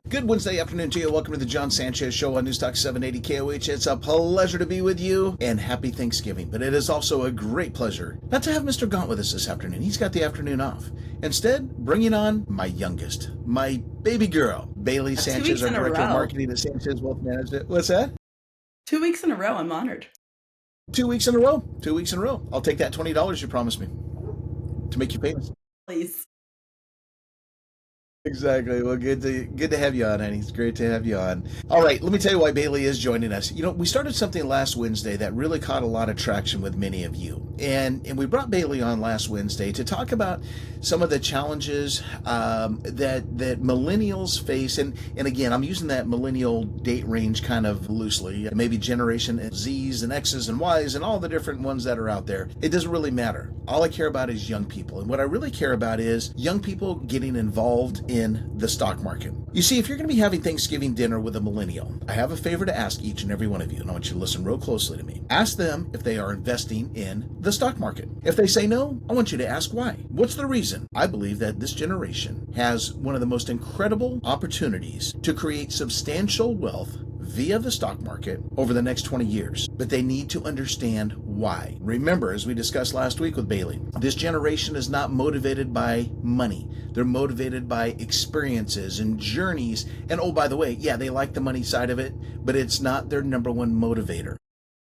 Good Wednesday afternoon to you. Welcome to the Jon Sanchez Show on News Talk 780 KOH. It's a pleasure to be with you, and happy Thanksgiving. But it is also a great pleasure not to have Mr. Gaunt with us this afternoon. He's got the afternoon off. Instead, bringing on my youngest, my baby girl, Bailey Sanchez, our Director of Marketing at Sanchez Wealth Management. What's that? 2 weeks in a row. I'm honored. 2 weeks in a row. 2 weeks in a row. I'll take that $20 you promised me to make you famous. Please. Exactly. Well, good to have you on, honey. It's great to have you on. All right, let me tell you why Bailey is joining us. You know, we started something last Wednesday that really caught a lot of traction with many of you. And we brought Bailey on last Wednesday to talk about some of the challenges that millennials face. And again, I'm using that millennial date range kind of loosely. Maybe Generation Zs and Xs and Ys and all the different ones that are out there. It doesn't really matter. All I care about is young people. And what I really care about is young people getting involved in the stock market. You see, if you're going to be having Thanksgiving dinner with a millennial, I have a favor to ask each and every one of you, and I want you to listen real closely to me. Ask them if they are investing in the stock market. If they say no, I want you to ask why. What's the reason? I believe that this generation has one of the most incredible opportunities to create substantial wealth via the stock market over the next 20 years, but they need to understand why. Remember, as we discussed last week with Bailey, this generation is not motivated by money. They're motivated by experiences and journeys. And oh, by the way, yeah, they like the money side of it, but it's not their number one motivator.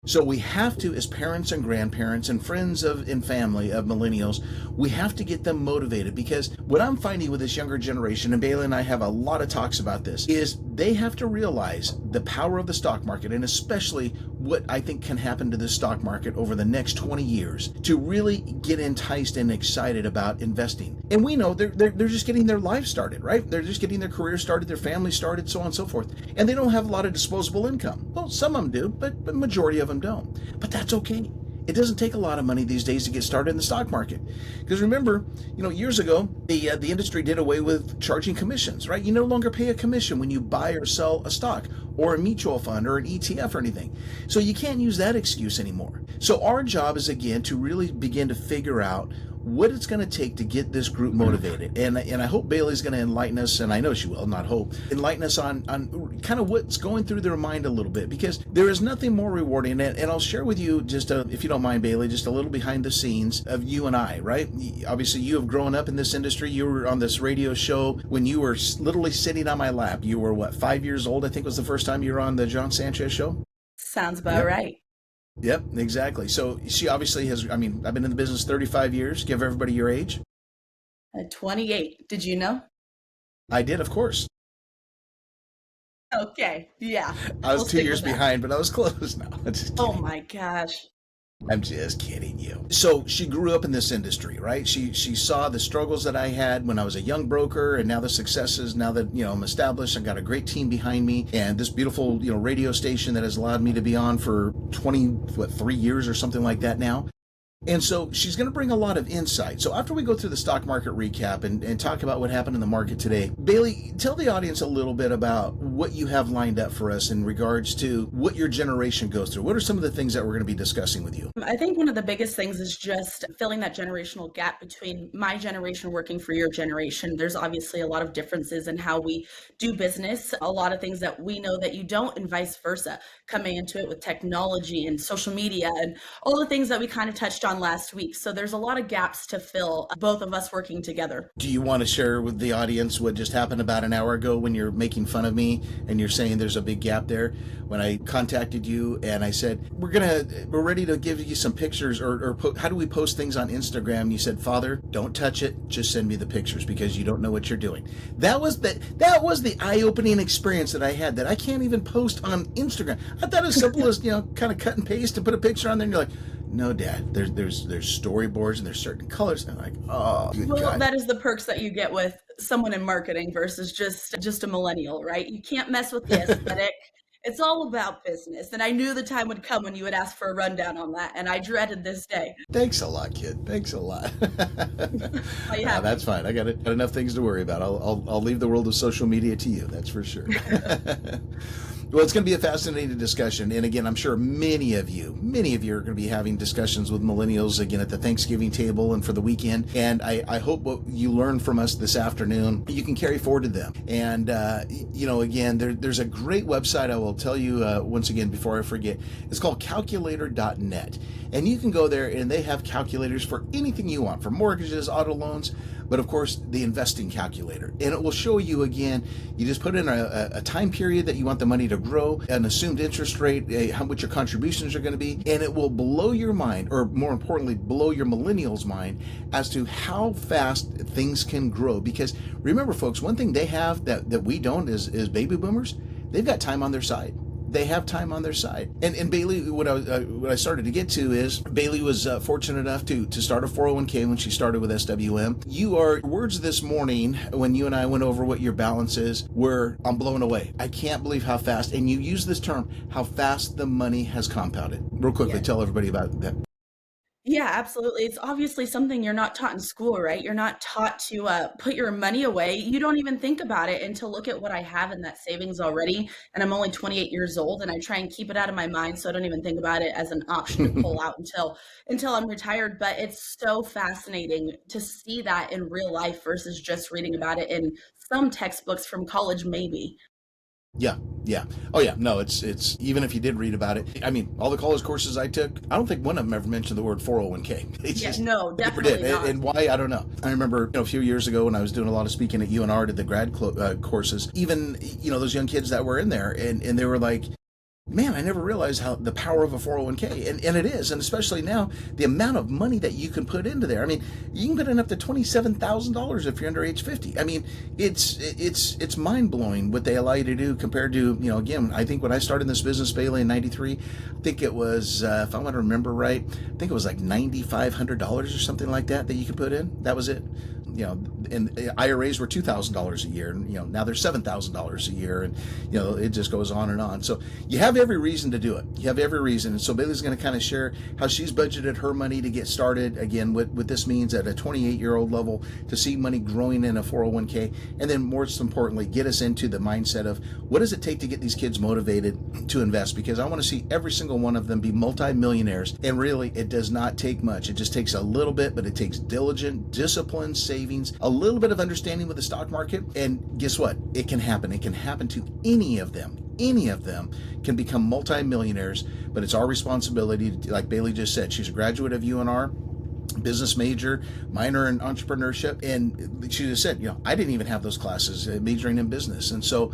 So we have to, as parents and grandparents and friends and family of millennials, we have to get them motivated, because what I'm finding with this younger generation, and Bailey and I have a lot of talks about this, is they have to realize the power of the stock market, and especially what I think can happen to the stock market over the next 20 years to really get enticed and excited about investing. And we know they're just getting their life started, right? They're just getting their career started, their family started, so on and so forth. And they don't have a lot of disposable income. Well, some of them do, but the majority of them don't. But that's okay. It doesn't take a lot of money these days to get started in the stock market. Because remember, years ago, the industry did away with charging commissions, right? You no longer pay a commission when you buy or sell a stock or a mutual fund or an ETF or anything. So you can't use that excuse anymore. So our job is, again, to really begin to figure out what it's going to take to get this group motivated. And I hope Bailey's going to enlighten us, and I know she will, not hope, enlighten us on kind of what's going through their mind a little bit, because there is nothing more rewarding. And I'll share with you just, if you don't mind, Bailey, just a little behind the scenes of you and I, right? Obviously, you have grown up in this industry. You were on this radio show when you were literally sitting on my lap. You were, 5 years old, I think was the first time you were on the Jon Sanchez Show? Sounds about right. Yep, exactly. So she obviously has, I've been in the business 35 years. Give everybody your age. 28. Did you know? I did, of course. Okay, yeah. I was 2 years behind, but I was close now. Oh my gosh. I'm just kidding you. So she grew up in this industry, right? She saw the struggles that I had when I was a young broker, and now the successes. Now that I'm established, I've got a great team behind me, and this beautiful radio station that has allowed me to be on for 3 years or something like that now. And so she's going to bring a lot of insight. So after we go through the stock market recap and talk about what happened in the market today, Bailey, tell the audience a little bit about what you have lined up for us in regards to what your generation goes through. What are some of the things that we're going to be discussing with you? I think one of the biggest things is just filling that generational gap between my generation working for your generation. There's obviously a lot of differences in how we do business, a lot of things that we know that you don't, and vice versa, coming into it with technology and social media and all the things that we kind of touched on last week. So there's a lot of gaps to fill, both of us working together. Do you want to share with the audience what just happened about an hour ago when you're making fun of me and you're saying there's a big gap there? When I contacted you and I said, we're ready to give you some pictures or how do we post things on Instagram? You said, Father, don't touch it. Just send me the pictures because you don't know what you're doing. That was the eye-opening experience that I had, that I can't even post on Instagram. I thought it was simple as, kind of cut and paste and put a picture on there and you're like, no, Dad, there's storyboards and there's certain colors. And I'm like, oh, good God. That is the perks that you get with someone in marketing versus just a millennial, right? You can't mess with the aesthetic. It's all about business. And I knew the time would come when you would ask for a rundown on that. And I dreaded this day. Thanks a lot, kid. Thanks a lot. That's fine. I got enough things to worry about. I'll leave the world of social media to you. That's for sure. Well, it's going to be a fascinating discussion. And again, I'm sure many of you are going to be having discussions with millennials again at the Thanksgiving table and for the weekend. And I hope what you learn from us this afternoon, you can carry forward to them. And, again, there's a great website I will tell you once again before I forget. It's called calculator.net. And you can go there and they have calculators for anything you want, for mortgages, auto loans, but of course the investing calculator. And it will show you again, you just put in a time period that you want the money to grow, an assumed interest rate, how much your contributions are going to be, and it will blow your mind, or more importantly, blow your millennials' mind as to how fast things can grow. Because remember, folks, one thing they have that we don't is baby boomers. They've got time on their side. They have time on their side. And Bailey, what I started to get to is Bailey was fortunate enough to start a 401k when she started with SWM. Your words this morning when you and I went over what your balance is were, I'm blown away. I can't believe how fast, and you use this term, how fast the money has compounded. Real quickly, tell everybody about that. Yeah, absolutely. It's obviously something you're not taught in school, right? You're not taught to put your money away. You don't even think about it until look at what I have in that savings already. And I'm only 28 years old, and I try and keep it out of my mind, so I don't even think about it as an option to pull out until I'm retired. But it's so fascinating to see that in real life versus just reading about it in some textbooks from college, maybe. Yeah, yeah. Oh, yeah. No, it's even if you did read about it. I mean, all the college courses I took, I don't think one of them ever mentioned the word 401k. It's Yeah, just no, never did. definitely not. And why, I don't know. I remember a few years ago when I was doing a lot of speaking at UNR, did the grad courses. Even those young kids that were in there, and they were like, man, I never realized how the power of a 401k, and it is, and especially now, the amount of money that you can put into there. I mean, you can put in up to $27,000 if you're under age 50. I mean, it's mind blowing what they allow you to do compared to, again, I think when I started in this business, Bailey, in '93, I think it was, if I want to remember right, I think it was like $9,500 or something like that you could put in. That was it. And IRAs were $2,000 a year, and now they're $7,000 a year, and it just goes on and on. So you have every reason to do it. You have every reason. And so Bailey's going to kind of share how she's budgeted her money to get started. Again, what this means at a 28-year-old level to see money growing in a 401k, and then most importantly, get us into the mindset of what does it take to get these kids motivated to invest? Because I want to see every single one of them be multimillionaires. And really, it does not take much. It just takes a little bit, but it takes diligent, disciplined savings, a little bit of understanding with the stock market, and guess what? It can happen. It can happen to any of them. Any of them can become multimillionaires, but it's our responsibility, like Bailey just said. She's a graduate of UNR, business major, minor in entrepreneurship, and she just said, I didn't even have those classes, majoring in business. And so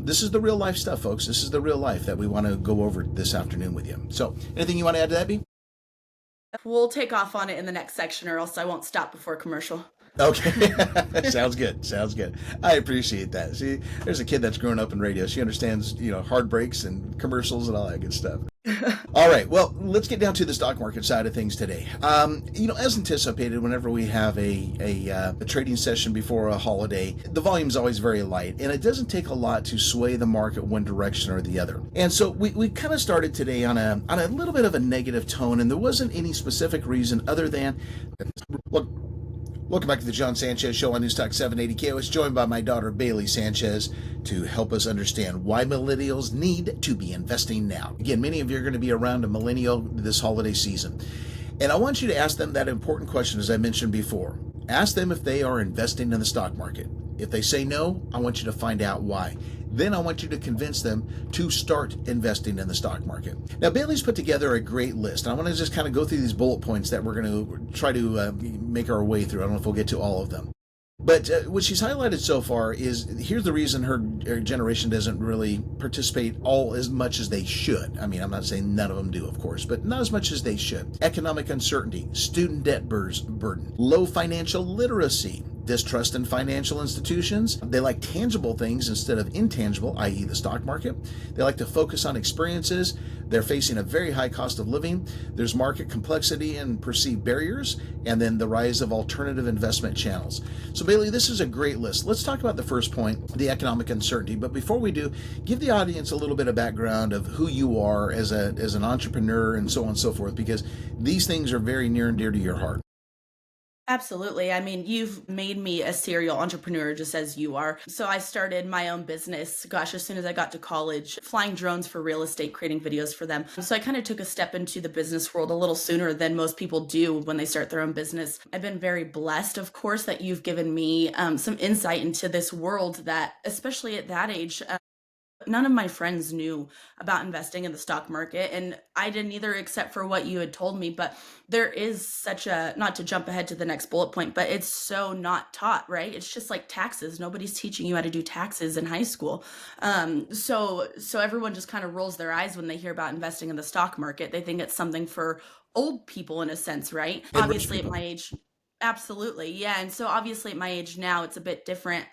this is the real life stuff, folks. This is the real life that we want to go over this afternoon with you. So anything you want to add to that, B? We'll take off on it in the next section, or else I won't stop before commercial. Okay. Sounds good. Sounds good. I appreciate that. See, there's a kid that's grown up in radio. She understands, hard breaks and commercials and all that good stuff. All right. Well, let's get down to the stock market side of things today. As anticipated, whenever we have a trading session before a holiday, the volume is always very light, and it doesn't take a lot to sway the market one direction or the other. And so we kind of started today on a little bit of a negative tone, and there wasn't any specific reason other than, welcome back to the Jon Sanchez Show on News Talk 780 KOS, joined by my daughter Bailey Sanchez to help us understand why millennials need to be investing now. Again, many of you are going to be around a millennial this holiday season, and I want you to ask them that important question, as I mentioned before. Ask them if they are investing in the stock market. If they say no, I want you to find out why. Then I want you to convince them to start investing in the stock market. Now, Bailey's put together a great list. I want to just kind of go through these bullet points that we're going to try to make our way through. I don't know if we'll get to all of them. But what she's highlighted so far is, here's the reason her generation doesn't really participate all as much as they should. I mean, I'm not saying none of them do, of course, but not as much as they should. Economic uncertainty, student debt burden, low financial literacy, distrust in financial institutions. They like tangible things instead of intangible, i.e. the stock market. They like to focus on experiences. They're facing a very high cost of living. There's market complexity and perceived barriers, and then the rise of alternative investment channels. So Bailey, this is a great list. Let's talk about the first point, the economic uncertainty. But before we do, give the audience a little bit of background of who you are as an entrepreneur and so on and so forth, because these things are very near and dear to your heart. Absolutely. I mean, you've made me a serial entrepreneur just as you are. So I started my own business, gosh, as soon as I got to college, flying drones for real estate, creating videos for them. So I kind of took a step into the business world a little sooner than most people do when they start their own business. I've been very blessed, of course, that you've given me some insight into this world that, especially at that age, none of my friends knew about investing in the stock market, and I didn't either, except for what you had told me. But there is such a, not to jump ahead to the next bullet point, but it's so not taught, right? It's just like taxes. Nobody's teaching you how to do taxes in high school. So everyone just kind of rolls their eyes when they hear about investing in the stock market. They think it's something for old people in a sense, right? And rich Obviously, at people. my age, absolutely, yeah. And so obviously, at my age now, it's a bit different.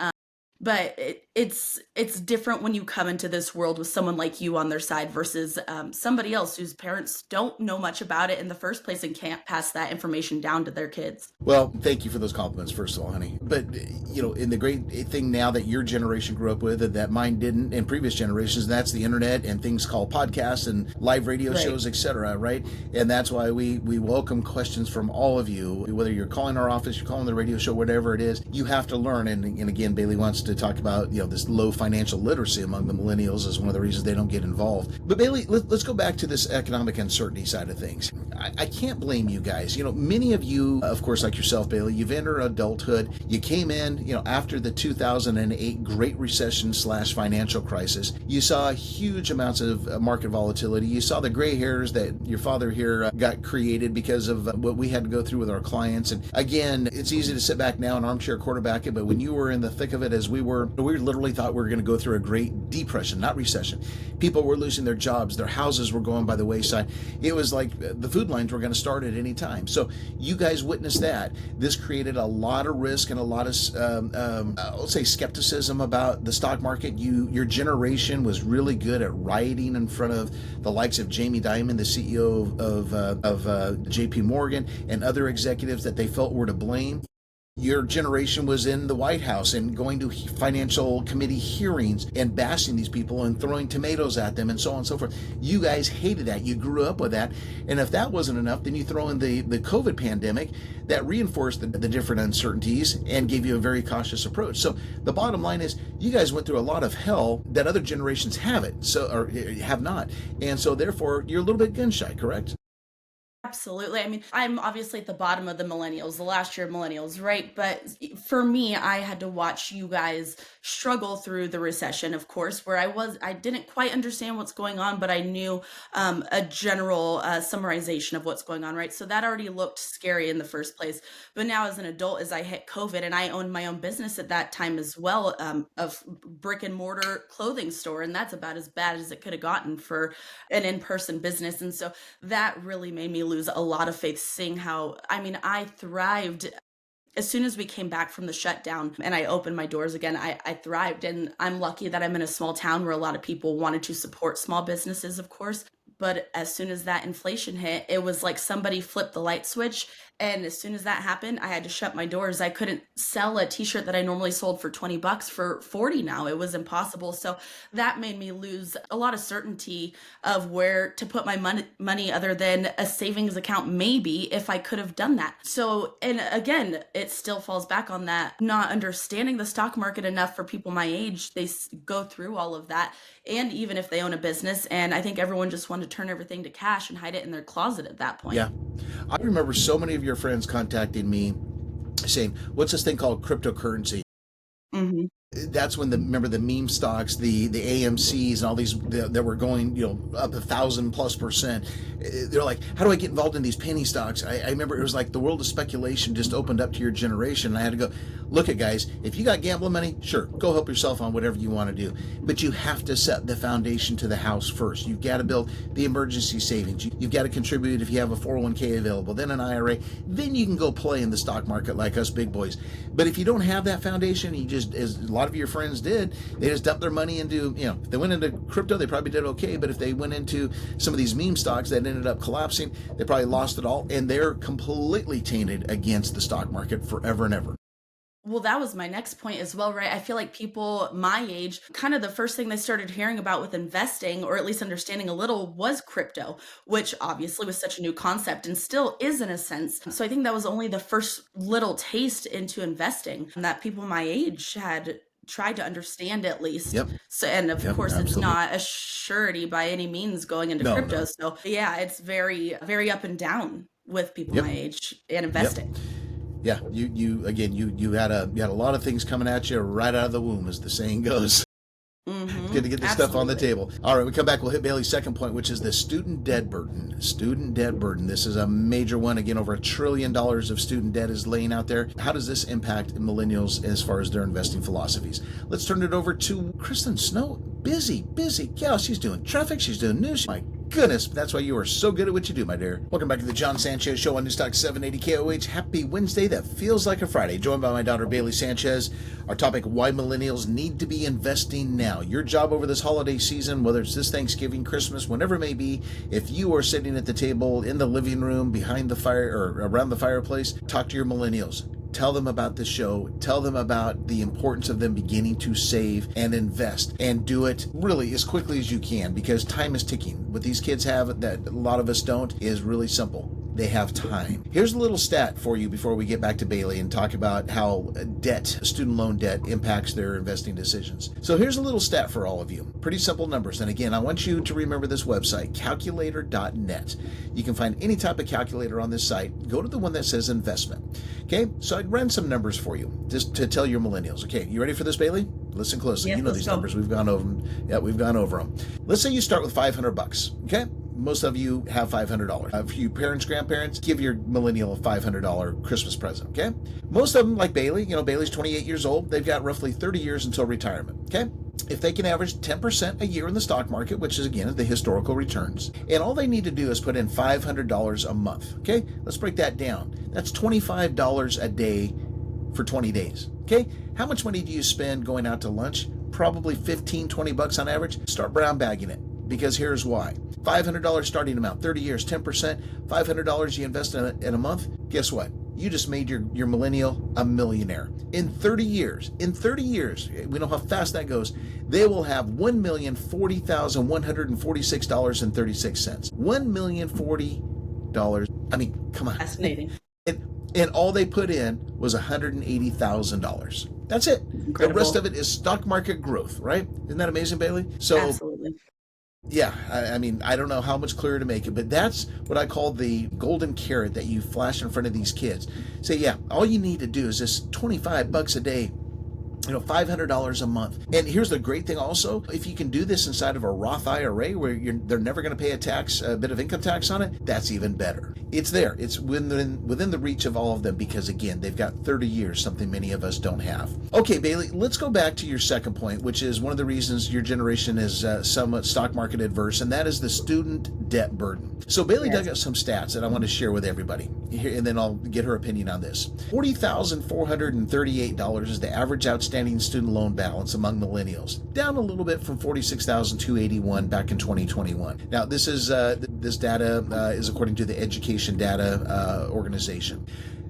But it's different when you come into this world with someone like you on their side versus somebody else whose parents don't know much about it in the first place and can't pass that information down to their kids. Well, thank you for those compliments, first of all, honey. But, in the great thing now that your generation grew up with and that mine didn't in previous generations, that's the internet and things called podcasts and live radio Right. shows, etc., right? And that's why we welcome questions from all of you, whether you're calling our office, you're calling the radio show, whatever it is, you have to learn. And again, Bailey wants to talk about, this low financial literacy among the millennials as one of the reasons they don't get involved. But Bailey, let's go back to this economic uncertainty side of things. I can't blame you guys. Many of you, of course, like yourself, Bailey, you've entered adulthood. You came in, after the 2008 Great Recession / financial crisis. You saw huge amounts of market volatility. You saw the gray hairs that your father here got created because of what we had to go through with our clients. And again, it's easy to sit back now and armchair quarterback it, but when you were in the thick of it, as we literally thought we were going to go through a great depression, not recession. People were losing their jobs. Their houses were going by the wayside. It was like the food lines were going to start at any time. So you guys witnessed that. This created a lot of risk and a lot of, let's say, skepticism about the stock market. Your generation was really good at rioting in front of the likes of Jamie Dimon, the CEO of J.P. Morgan, and other executives that they felt were to blame. Your generation was in the White House and going to financial committee hearings and bashing these people and throwing tomatoes at them and so on and so forth. You guys hated that. You grew up with that. And if that wasn't enough, then you throw in the COVID pandemic that reinforced the different uncertainties and gave you a very cautious approach. So the bottom line is you guys went through a lot of hell that other generations haven't, or have not. And so therefore you're a little bit gun shy, correct? Absolutely. I mean, I'm obviously at the bottom of the millennials, the last year of millennials, right? But for me, I had to watch you guys struggle through the recession, of course, where I didn't quite understand what's going on, but I knew a general summarization of what's going on, right? So that already looked scary in the first place. But now, as an adult, as I hit COVID, and I owned my own business at that time as well, of brick and mortar clothing store, and that's about as bad as it could have gotten for an in-person business. And so that really made me lose a lot of faith, seeing how, I mean, I thrived as soon as we came back from the shutdown and I opened my doors again. I thrived, and I'm lucky that I'm in a small town where a lot of people wanted to support small businesses, of course. But as soon as that inflation hit, it was like somebody flipped the light switch. And as soon as that happened, I had to shut my doors. I couldn't sell a t-shirt that I normally sold for 20 bucks for 40 now. It was impossible. So that made me lose a lot of certainty of where to put my money other than a savings account, maybe, if I could have done that. So, and again, it still falls back on that not understanding the stock market enough for people my age. They go through all of that. And even if they own a business, and I think everyone just wanted to turn everything to cash and hide it in their closet at that point. Yeah. I remember so many of your friends contacting me saying, what's this thing called cryptocurrency? Hmm. That's when remember the meme stocks, the AMCs and all these that were going, up 1,000+%. They're like, how do I get involved in these penny stocks? I remember it was like the world of speculation just opened up to your generation. And I had to go, look at guys, if you got gambling money, sure, go help yourself on whatever you want to do. But you have to set the foundation to the house first. You've got to build the emergency savings. You've got to contribute if you have a 401k available, then an IRA. Then you can go play in the stock market like us big boys. But if you don't have that foundation, you just, as a lot of your friends did, they just dumped their money into, if they went into crypto, they probably did okay. But if they went into some of these meme stocks that ended up collapsing, they probably lost it all. And they're completely tainted against the stock market forever and ever. Well, that was my next point as well, right? I feel like people my age, kind of the first thing they started hearing about with investing, or at least understanding a little, was crypto, which obviously was such a new concept and still is in a sense. So I think that was only the first little taste into investing that people my age had tried to understand at least. Yep. So, and of Yep. course, it's Absolutely. not a surety by any means going into No, crypto. no. So yeah, it's very, very up and down with people Yep. my age and Yep. investing. Yeah. You again, you had a lot of things coming at you right out of the womb, as the saying goes. Good to get this stuff on the Absolutely. table. All right, we come back. We'll hit Bailey's second point, which is the student debt burden. Student debt burden. This is a major one. Again, over $1 trillion of student debt is laying out there. How does this impact millennials as far as their investing philosophies? Let's turn it over to Kristen Snow. Busy gal. She's doing traffic. She's doing news. My goodness, that's why you are so good at what you do, my dear. Welcome back to the Jon Sanchez Show on Newstalk 780 KOH. Happy Wednesday. That feels like a Friday. Joined by my daughter, Bailey Sanchez. Our topic, why millennials need to be investing now. Your job over this holiday season, whether it's this Thanksgiving, Christmas, whenever it may be, if you are sitting at the table, in the living room, behind the fire, or around the fireplace, talk to your millennials. Tell them about the show. Tell them about the importance of them beginning to save and invest, and do it really as quickly as you can, because time is ticking. What these kids have that a lot of us don't is really simple. They have time. Here's a little stat for you before we get back to Bailey and talk about how student loan debt impacts their investing decisions. So here's a little stat for all of you. Pretty simple numbers. And again, I want you to remember this website, calculator.net. You can find any type of calculator on this site. Go to the one that says investment. Okay, so I'd run some numbers for you just to tell your millennials. Okay, you ready for this, Bailey? Listen closely. Yes, You know let's these go. numbers. We've gone over them. Yeah, we've gone over them. Let's say you start with $500. Okay, most of you have $500. For you parents, grandparents, give your millennial a $500 Christmas present. Okay, most of them, like Bailey, Bailey's 28 years old. They've got roughly 30 years until retirement. Okay, if they can average 10% a year in the stock market, which is again the historical returns, and all they need to do is put in $500 a month. Okay, let's break that down. That's $25 a day for 20 days. Okay, how much money do you spend going out to lunch? Probably 15, 20 bucks on average. Start brown bagging it, because here's why. $500 starting amount, 30 years, 10%, $500 you invest in a month. Guess what? You just made your millennial a millionaire. In 30 years, we know how fast that goes, they will have $1,040,146.36. $1,040,040. I mean, come on. Fascinating. And all they put in was $180,000. That's it. The rest Incredible. of it is stock market growth, right? Isn't that amazing, Bailey? So Absolutely. yeah, I mean, I don't know how much clearer to make it, but that's what I call the golden carrot that you flash in front of these kids. Say, yeah, all you need to do is just 25 bucks a day, $500 a month. And here's the great thing also, if you can do this inside of a Roth IRA where they're never going to pay a bit of income tax on it, that's even better. It's there. It's within the reach of all of them, because again, they've got 30 years, something many of us don't have. Okay, Bailey, let's go back to your second point, which is one of the reasons your generation is somewhat stock market adverse, and that is the student debt burden. So Bailey dug up some stats that I want to share with everybody, and then I'll get her opinion on this. $40,438 is the average outstanding student loan balance among millennials, down a little bit from $46,281 back in 2021. Now, this data is according to the Education Data Organization.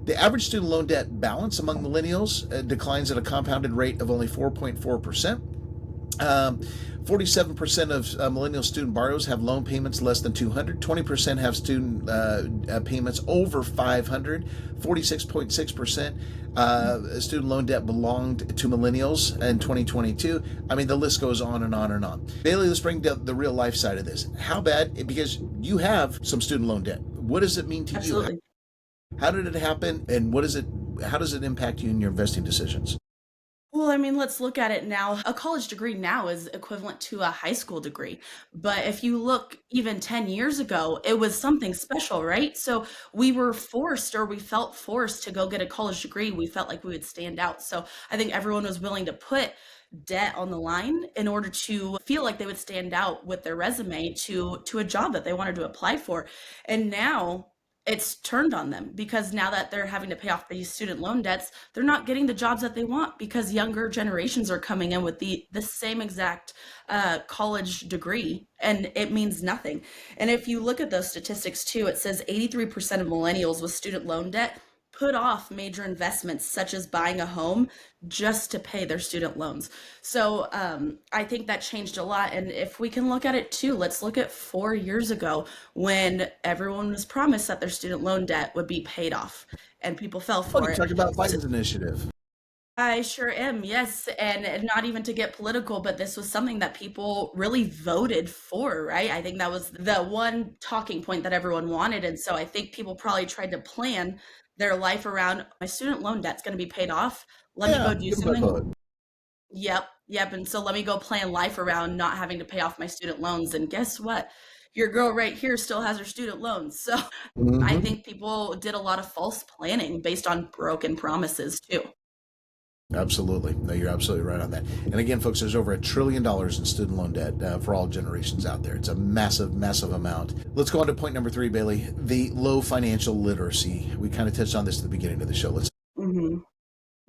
The average student loan debt balance among millennials declines at a compounded rate of only 4.4%. 47% of millennial student borrowers have loan payments less than $200. 20% have student payments over $500. 46.6% student loan debt belonged to millennials in 2022. I mean, the list goes on and on and on. Bailey, let's bring the real life side of this. How bad? Because you have some student loan debt. What does it mean to you? Absolutely. How did it happen, and how does it impact you in your investing decisions? Well, I mean, let's look at it now. A college degree now is equivalent to a high school degree. But if you look even 10 years ago, it was something special, right? So we were forced, or we felt forced to go get a college degree. We felt like we would stand out. So I think everyone was willing to put debt on the line in order to feel like they would stand out with their resume to a job that they wanted to apply for. And now it's turned on them, because now that they're having to pay off these student loan debts, they're not getting the jobs that they want, because younger generations are coming in with the same exact college degree, and it means nothing. And if you look at those statistics too, it says 83% of millennials with student loan debt put off major investments such as buying a home just to pay their student loans. So I think that changed a lot. And if we can look at it too, let's look at 4 years ago when everyone was promised that their student loan debt would be paid off and people fell Oh, you for it. talked about So Biden's initiative. I sure am, yes. And not even to get political, but this was something that people really voted for, right? I think that was the one talking point that everyone wanted. And so I think people probably tried to plan their life around my student loan debt's going to be paid off. Let me Yeah, go do give them a something. vote. Yep, yep. And so let me go plan life around not having to pay off my student loans. And guess what? Your girl right here still has her student loans. So I Hmm. think people did a lot of false planning based on broken promises too. Absolutely. No, you're absolutely right on that. And again, folks, there's over $1 trillion in student loan debt for all generations out there. It's a massive, massive amount. Let's go on to point number 3, Bailey, the low financial literacy. We kind of touched on this at the beginning of the show. Let's. Mhm.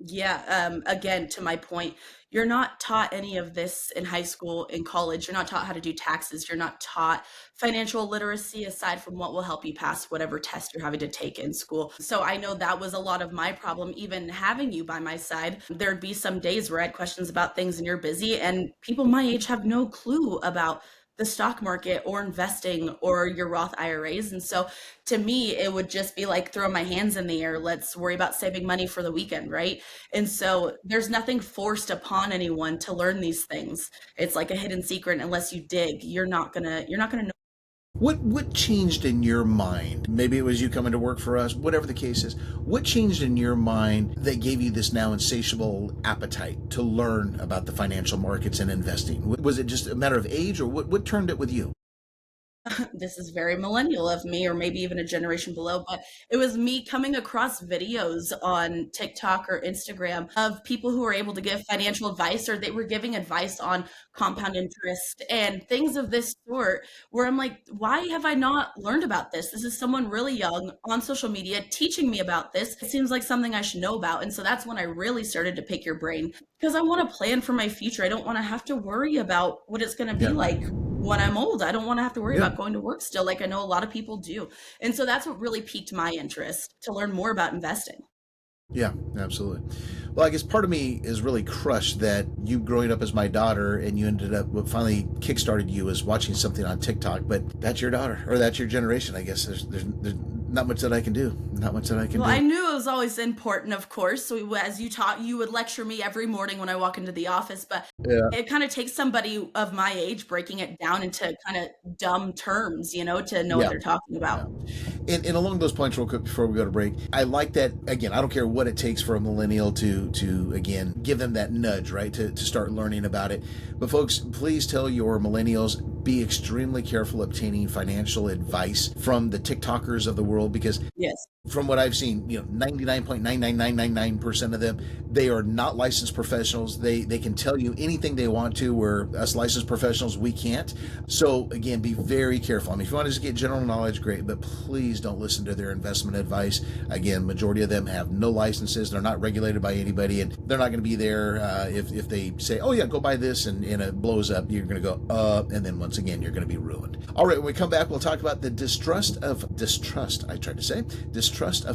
Yeah, again, to my point, you're not taught any of this in high school, in college. You're not taught how to do taxes. You're not taught financial literacy aside from what will help you pass whatever test you're having to take in school. So I know that was a lot of my problem, even having you by my side. There'd be some days where I had questions about things and you're busy, and people my age have no clue about the stock market or investing or your Roth IRAs. And so to me, it would just be like throwing my hands in the air. Let's worry about saving money for the weekend, right? And so there's nothing forced upon anyone to learn these things. It's like a hidden secret. Unless you dig, you're not gonna know. What changed in your mind? Maybe it was you coming to work for us, whatever the case is. What changed in your mind that gave you this now insatiable appetite to learn about the financial markets and investing? Was it just a matter of age, or what turned it with you? This is very millennial of me, or maybe even a generation below, but it was me coming across videos on TikTok or Instagram of people who were able to give financial advice, or they were giving advice on compound interest and things of this sort, where I'm like, why have I not learned about this? This is someone really young on social media teaching me about this. It seems like something I should know about. And so that's when I really started to pick your brain because I want to plan for my future. I don't want to have to worry about what it's going to be Yeah. like when I'm old. I don't want to have to worry Yeah. about going to work still, like I know a lot of people do. And so that's what really piqued my interest to learn more about investing. Yeah, absolutely. Well, I guess part of me is really crushed that you growing up as my daughter and you ended up, what finally kickstarted you is watching something on TikTok, but that's your daughter or that's your generation. I guess there's not much that I can do. Not much that I can Well, do. I knew it was always important, of course. So as you taught, you would lecture me every morning when I walk into the office, but Yeah. it kind of takes somebody of my age breaking it down into kind of dumb terms, to know what Yeah. they're talking Yeah. about. And along those points, real quick before we go to break, I like that. Again, I don't care what it takes for a millennial to again give them that nudge, right, to start learning about it. But folks, please tell your millennials, be extremely careful obtaining financial advice from the TikTokers of the world, because Yes. from what I've seen, 99.99999% of them, they are not licensed professionals. They can tell you anything they want to, where us licensed professionals, we can't. So again, be very careful. I mean, if you want to just get general knowledge, great, but please don't listen to their investment advice. Again, majority of them have no licenses. They're not regulated by anybody, and they're not going to be there if they say, oh yeah, go buy this, and it blows up. You're going to go, and then once again, you're going to be ruined. All right, when we come back, we'll talk about the distrust, of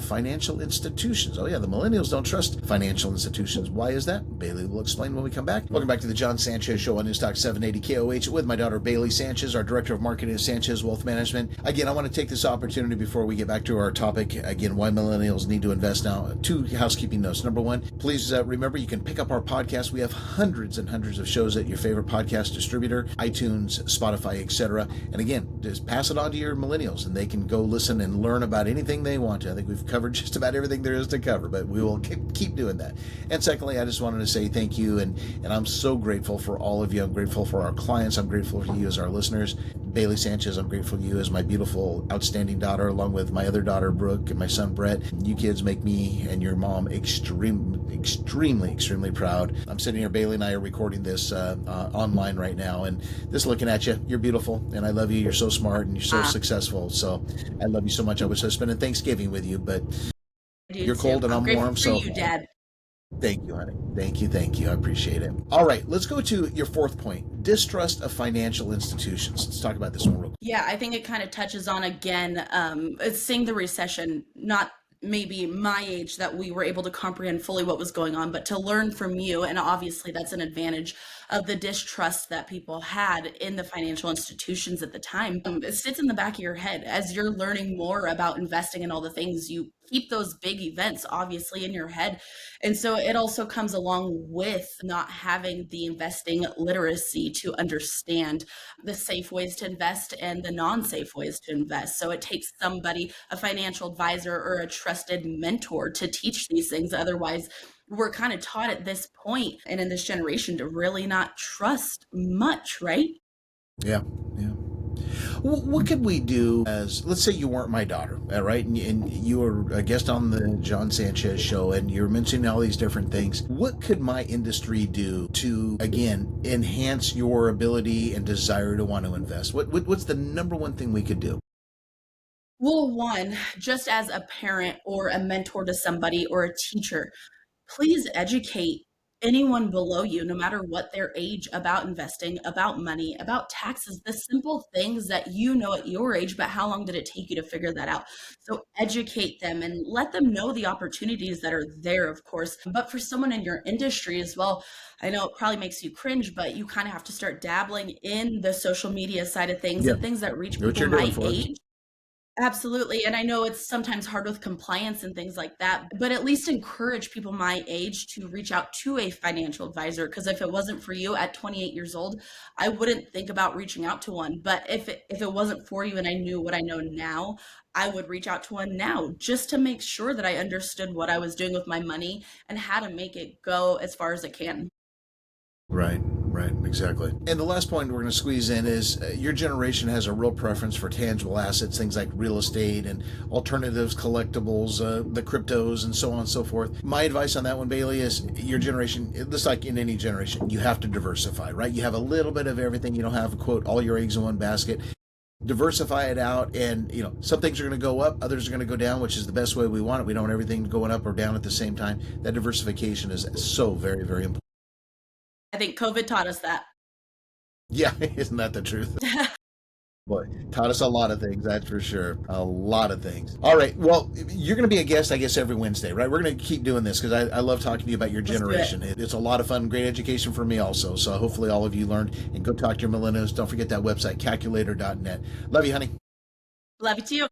financial institutions. Oh yeah, the millennials don't trust financial institutions. Why is that? Bailey will explain when we come back. Welcome back to the Jon Sanchez Show on Newstalk 780 KOH with my daughter Bailey Sanchez, our Director of Marketing at Sanchez Wealth Management. Again, I want to take this opportunity before we get back to our topic, again, why millennials need to invest now. 2 housekeeping notes. Number 1, please remember you can pick up our podcast. We have hundreds and hundreds of shows at your favorite podcast distributor, iTunes, Spotify, etc. And again, just pass it on to your millennials and they can go listen and learn about anything they want to. I think we've covered just about everything there is to cover, but we will keep doing that. And secondly, I just wanted to say thank you, and I'm so grateful for all of you. I'm grateful for our clients. I'm grateful for you as our listeners. Bailey Sanchez, I'm grateful for you as my beautiful, outstanding daughter, along with my other daughter, Brooke, and my son, Brett. You kids make me and your mom extremely proud. I'm sitting here, Bailey and I are recording this online right now, and just looking at you, you're beautiful, and I love you. You're so smart, and you're so successful, so I love you so much. I wish I was spending Thanksgiving with you, but I do you're too. cold and I'm I'm grateful warm, for so you, Dad. thank you, honey. Thank you. I appreciate it. All right, let's go to your 4th point, distrust of financial institutions. Let's talk about this one real quick. Yeah, I think it kind of touches on again, it's seeing the recession, not maybe my age that we were able to comprehend fully what was going on, but to learn from you, and obviously that's an advantage of the distrust that people had in the financial institutions at the time. It sits in the back of your head as you're learning more about investing and all the things. You keep those big events obviously in your head. And so it also comes along with not having the investing literacy to understand the safe ways to invest and the non-safe ways to invest. So it takes somebody, a financial advisor or a trusted mentor, to teach these things. Otherwise, we're kind of taught at this point and in this generation to really not trust much, right? Yeah, yeah. What could we do as, let's say you weren't my daughter, all right, and you were a guest on the Jon Sanchez show, and you're mentioning all these different things. What could my industry do to, again, enhance your ability and desire to want to invest? What's the number one thing we could do? Well, one, just as a parent or a mentor to somebody or a teacher, please educate anyone below you, no matter what their age, about investing, about money, about taxes, the simple things that you know at your age, but how long did it take you to figure that out? So educate them and let them know the opportunities that are there, of course. But for someone in your industry as well, I know it probably makes you cringe, but you kind of have to start dabbling in the social media side of things Yeah, and things that reach know what people you're doing my for us. age. Absolutely, and I know it's sometimes hard with compliance and things like that, but at least encourage people my age to reach out to a financial advisor, because if it wasn't for you at 28 years old, I wouldn't think about reaching out to one. But if it wasn't for you and I knew what I know now, I would reach out to one now just to make sure that I understood what I was doing with my money and how to make it go as far as it can. Right, right, exactly. And the last point we're going to squeeze in is your generation has a real preference for tangible assets, things like real estate and alternatives, collectibles, the cryptos, and so on and so forth. My advice on that one, Bailey, is your generation, just like in any generation, you have to diversify, right? You have a little bit of everything. You don't have, quote, all your eggs in one basket. Diversify it out, and some things are going to go up, others are going to go down, which is the best way we want it. We don't want everything going up or down at the same time. That diversification is so very, very important. I think COVID taught us that. Yeah, isn't that the truth? Boy, taught us a lot of things, that's for sure. A lot of things. All right. Well, you're going to be a guest, I guess, every Wednesday, right? We're going to keep doing this because I love talking to you about your Let's do it. generation. It's a lot of fun, great education for me also. So hopefully all of you learned, and go talk to your millennials. Don't forget that website, calculator.net. Love you, honey. Love you too.